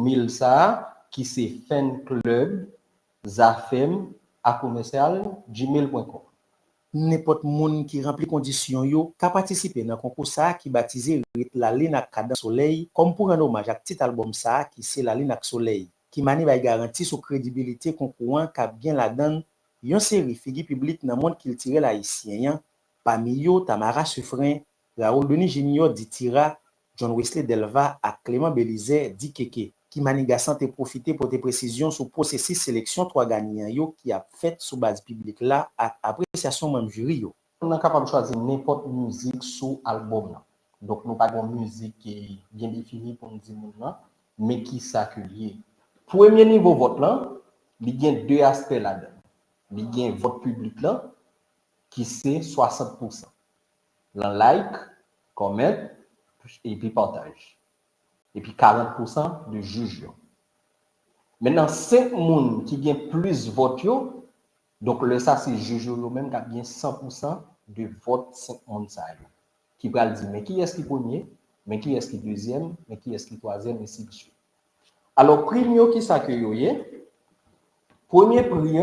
mail ça qui c'est fanclub zafem à commercial gmail.com. N'importe monde qui remplit conditions yo ka participer dans concours ça qui baptisé la ligne à cadence soleil comme pour un hommage à petit album ça qui c'est la ligne à soleil qui mani va garantir son crédibilité concours qu'a bien la donne yon série figure publique dans monde qui tirer l'haïtien parmi yo Tamara Suffren, Raoul Denis Junior Ditira, John Wesley Delva à Clément Belize dit Keke qui maniga santé profiter pour des précisions sur processus sélection trois gagnants yo qui a fait sous base publique là à appréciation même jury yo. On est capable de choisir n'importe musique sous album là. Donc nous pas une musique qui est bien définie pour nous dire là, mais qui s'accueille. Premier niveau vote là, il y a deux aspects là-dedans. Il y a vote public là qui c'est 60%. Le like, comment et puis partage. Et puis 40% de juge. Maintenant, 5 personnes qui ont plus de votes, donc le ça, c'est juge même qui a bien 100% de votes 5 personnes. Qui va dire, mais qui est-ce qui est premier, mais qui est-ce qui est deuxième, mais qui est-ce qui est troisième, et ainsi de suite. Alors, premier qui s'accueille, premier prix,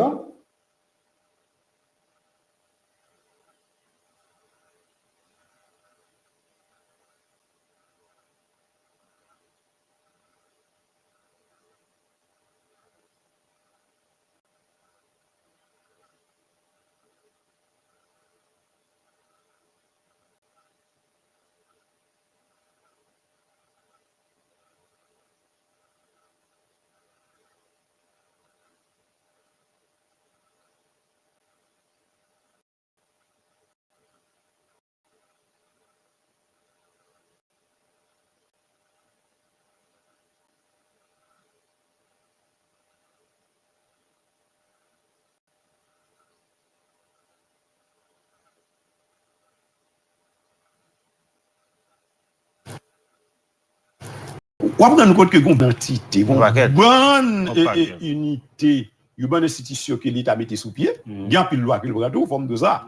On rend compte que une identité, une bonne unité, une bonne institution que l'État mettait sous pied, il y a un pile loi qui le regarde, forme de ça.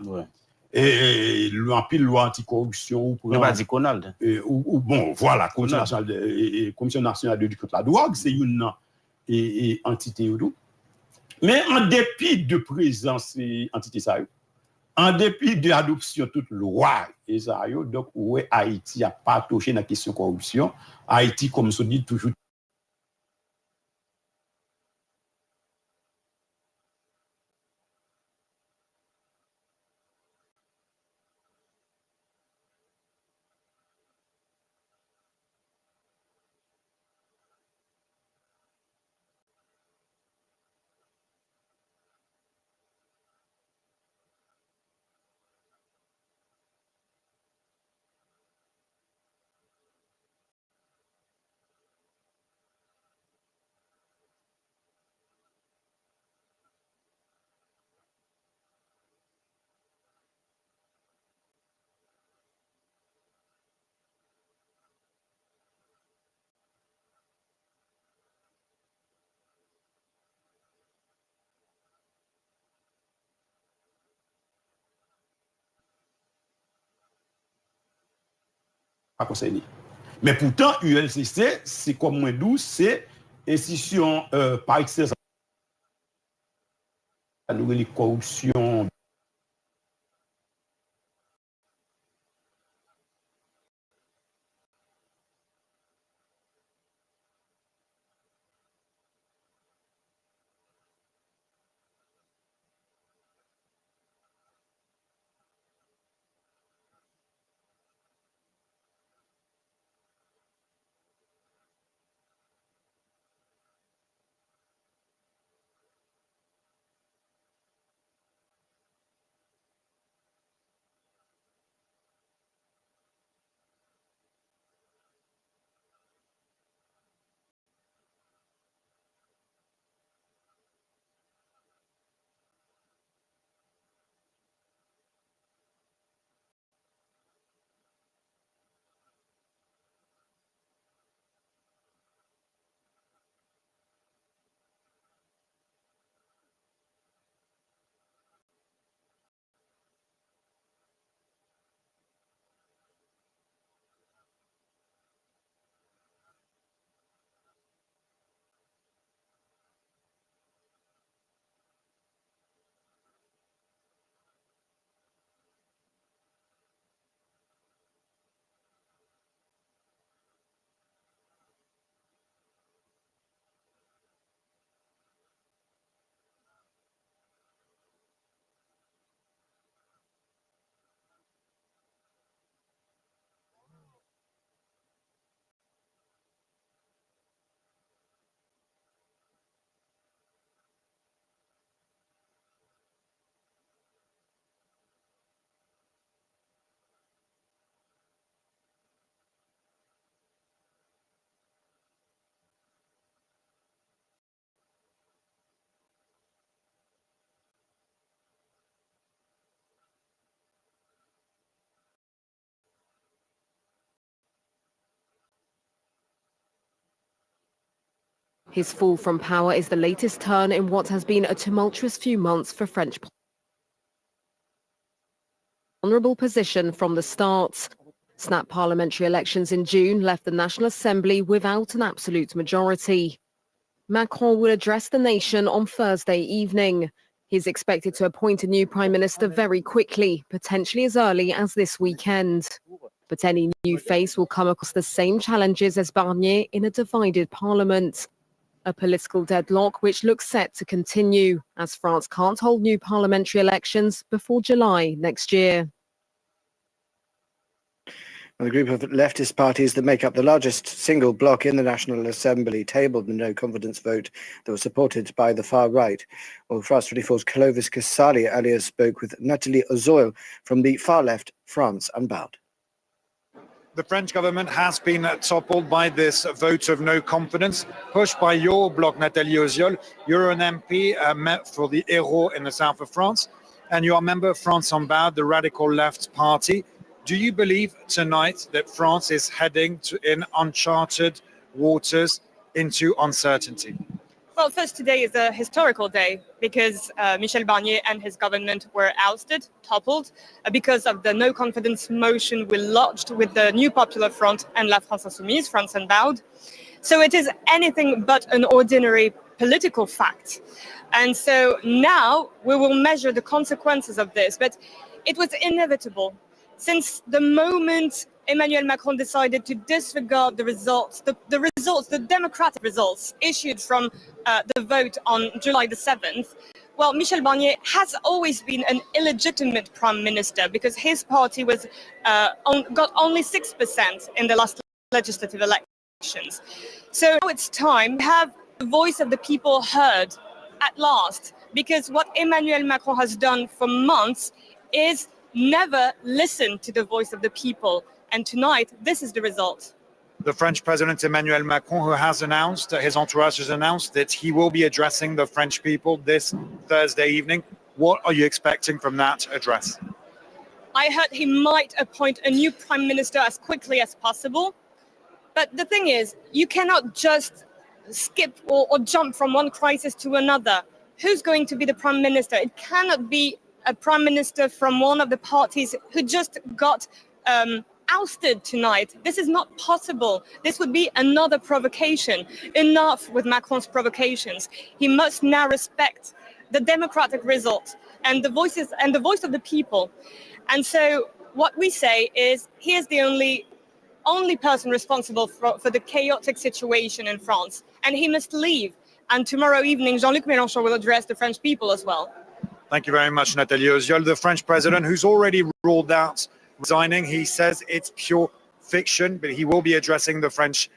Et un pile loi anticorruption. Il pas dit Conald. Ou bon, voilà, Commission nationale de lutte contre la drogue, c'est une entité ou tout. Mais en dépit de présence entité ça, en dépit de l'adoption de toute loi, et ça, donc, ouais, Haïti n'a pas touché la question de corruption. Haïti, comme se dit toujours, pas conseillé. Mais pourtant, ULCC, c'est comme moi d'où, c'est institution par excellence à nouvelle corruption. His fall from power is the latest turn in what has been a tumultuous few months for French vulnerable position from the start. Snap parliamentary elections in June left the National Assembly without an absolute majority. Macron will address the nation on Thursday evening. He's expected to appoint a new prime minister very quickly, potentially as early as this weekend. But any new face will come across the same challenges as Barnier in a divided parliament. A political deadlock which looks set to continue, as France can't hold new parliamentary elections before July next year. The group of leftist parties that make up the largest single bloc in the National Assembly tabled the no-confidence vote that was supported by the far right. Well, France 24's Clovis Casali earlier spoke with Nathalie Ozoil from the far left, France Unbowed. The French government has been toppled by this vote of no confidence, pushed by your bloc, Nathalie Ozoil. You're an MP for the Hérault in the south of France, and you're a member of France Unbowed, the radical left party. Do you believe tonight that France is heading in uncharted waters into uncertainty? Well, first, today is a historical day because Michel Barnier and his government were ousted, toppled, because of the no-confidence motion we lodged with the New Popular Front and La France Insoumise, France Unbowed. So it is anything but an ordinary political fact. And so now we will measure the consequences of this, but it was inevitable. Since the moment Emmanuel Macron decided to disregard the results, the democratic results issued from the vote on July the 7th, well, Michel Barnier has always been an illegitimate prime minister because his party was got only 6% in the last legislative elections. So now it's time to have the voice of the people heard at last, because what Emmanuel Macron has done for months is never listen to the voice of the people. And tonight, this is the result. The French President Emmanuel Macron, who has announced, his entourage has announced that he will be addressing the French people this Thursday evening. What are you expecting from that address? I heard he might appoint a new prime minister as quickly as possible. But the thing is, you cannot just skip or jump from one crisis to another. Who's going to be the prime minister? It cannot be a prime minister from one of the parties who just got ousted tonight. This is not possible. This would be another provocation. Enough with Macron's provocations. He must now respect the democratic result and the voice of the people. And so what we say is he is the only person responsible for the chaotic situation in France, and he must leave. And tomorrow evening, Jean-Luc Mélenchon will address the French people as well. Thank you very much, Nathalie Ozoil. The French president, who's already ruled out resigning, he says it's pure fiction, but he will be addressing the French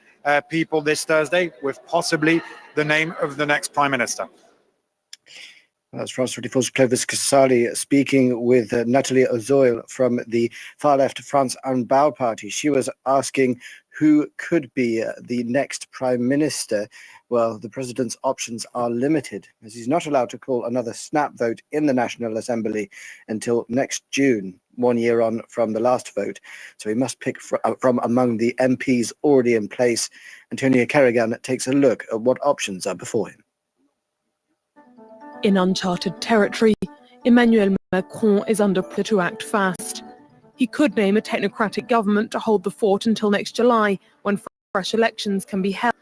people this Thursday with possibly the name of the next prime minister. That's France 24's Clovis Casali speaking with Nathalie Ozoil from the far left France Unbowed party. She was asking who could be the next prime minister. Well, the president's options are limited, as he's not allowed to call another snap vote in the National Assembly until next June, 1 year on from the last vote. So he must pick from among the MPs already in place. Antonia Kerrigan takes a look at what options are before him. In uncharted territory, Emmanuel Macron is under pressure to act fast. He could name a technocratic government to hold the fort until next July, when fresh elections can be held.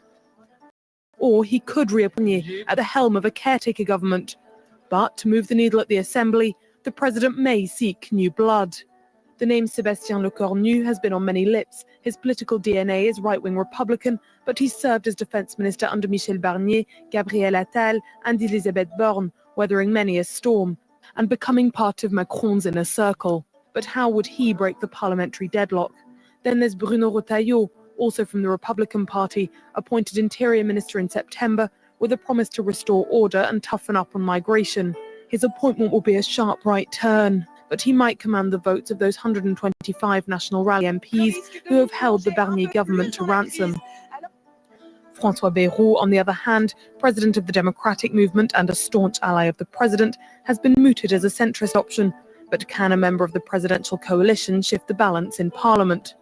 Or he could reappoint at the helm of a caretaker government. But to move the needle at the Assembly, the president may seek new blood. The name Sébastien Lecornu has been on many lips. His political DNA is right-wing Republican, but he served as defense minister under Michel Barnier, Gabriel Attal and Elisabeth Borne, weathering many a storm and becoming part of Macron's inner circle. But how would he break the parliamentary deadlock? Then there's Bruno Retailleau, also from the Republican Party, appointed Interior Minister in September with a promise to restore order and toughen up on migration. His appointment will be a sharp right turn, but he might command the votes of those 125 National Rally MPs who have held the Barnier government to ransom. François Bayrou, on the other hand, president of the Democratic Movement and a staunch ally of the president, has been mooted as a centrist option. But can a member of the presidential coalition shift the balance in parliament?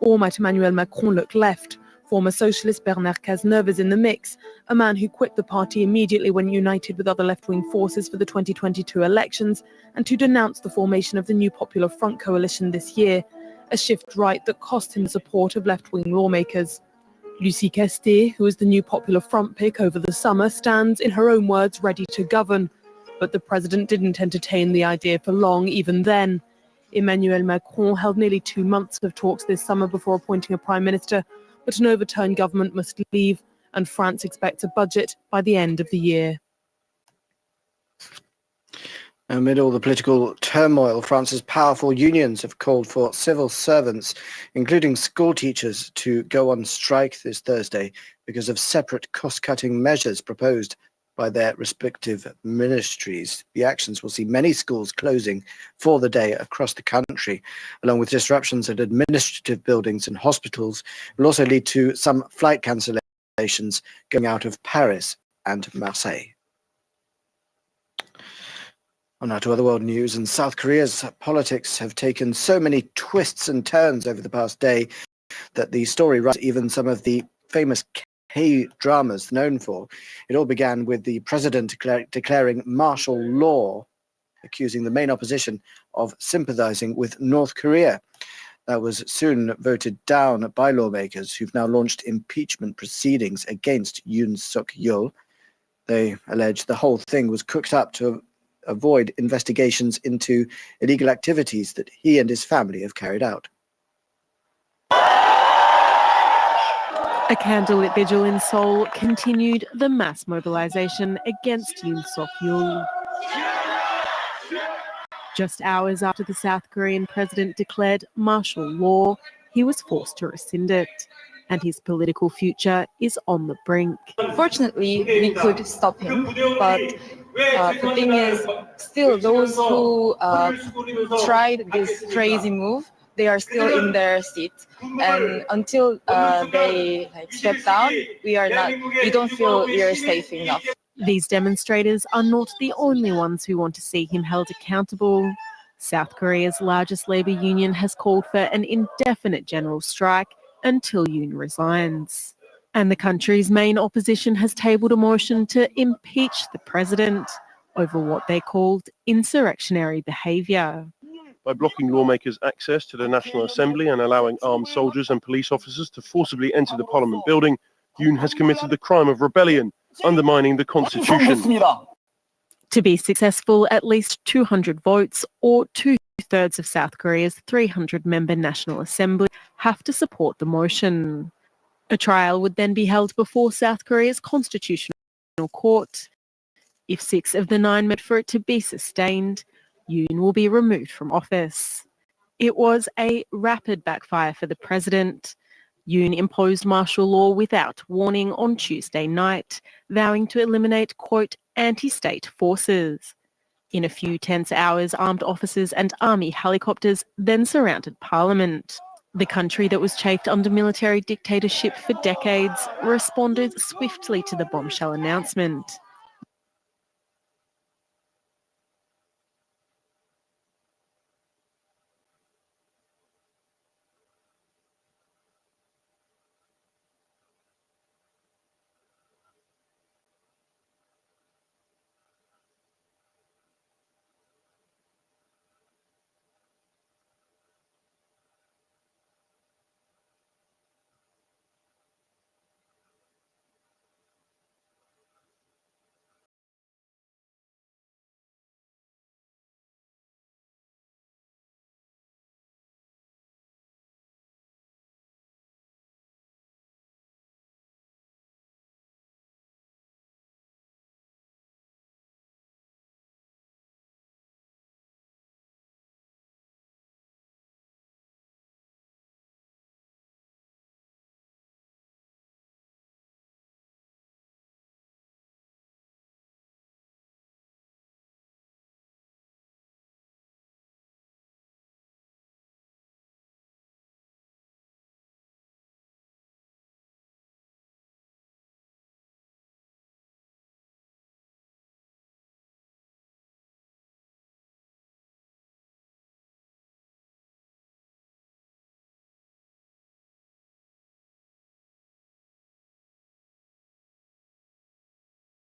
Or might Emmanuel Macron look left, Former socialist Bernard Cazeneuve is in the mix, a man who quit the party immediately when united with other left-wing forces for the 2022 elections and to denounce the formation of the new Popular Front coalition this year, a shift right that cost him the support of left-wing lawmakers. Lucie Castet, who is the new Popular Front pick over the summer, stands, in her own words, ready to govern. But the president didn't entertain the idea for long even then. Emmanuel Macron held nearly 2 months of talks this summer before appointing a prime minister, but an overturned government must leave, and France expects a budget by the end of the year. Amid all the political turmoil, France's powerful unions have called for civil servants, including school teachers, to go on strike this Thursday because of separate cost-cutting measures proposed by their respective ministries. The actions will see many schools closing for the day across the country, along with disruptions at administrative buildings and hospitals. It will also lead to some flight cancellations going out of Paris and Marseille. On now to other world news, and South Korea's politics have taken so many twists and turns over the past day that the story runs even some of the famous K-dramas known for. It all began with the president declaring martial law, accusing the main opposition of sympathizing with North Korea. That was soon voted down by lawmakers who've now launched impeachment proceedings against Yoon Suk-yeol. They allege the whole thing was cooked up to avoid investigations into illegal activities that he and his family have carried out. A candlelit vigil in Seoul continued the mass mobilization against Yoon Suk-yeol. Just hours after the South Korean president declared martial law, he was forced to rescind it, and his political future is on the brink. Fortunately, we could stop him, but the thing is, still those who tried this crazy move, they are still in their seat, and until they step down, we don't feel we are safe enough. These demonstrators are not the only ones who want to see him held accountable. South Korea's largest labour union has called for an indefinite general strike until Yoon resigns. And the country's main opposition has tabled a motion to impeach the president over what they called insurrectionary behaviour. By blocking lawmakers' access to the National Assembly and allowing armed soldiers and police officers to forcibly enter the Parliament building, Yoon has committed the crime of rebellion, undermining the constitution. To be successful, at least 200 votes, or 2/3 of South Korea's 300-member National Assembly, have to support the motion. A trial would then be held before South Korea's constitutional court. If 6 of the 9 met for it to be sustained, Yoon will be removed from office. It was a rapid backfire for the president. Yoon imposed martial law without warning on Tuesday night, vowing to eliminate, quote, anti-state forces. In a few tense hours, armed officers and army helicopters then surrounded Parliament. The country that was chafed under military dictatorship for decades responded swiftly to the bombshell announcement.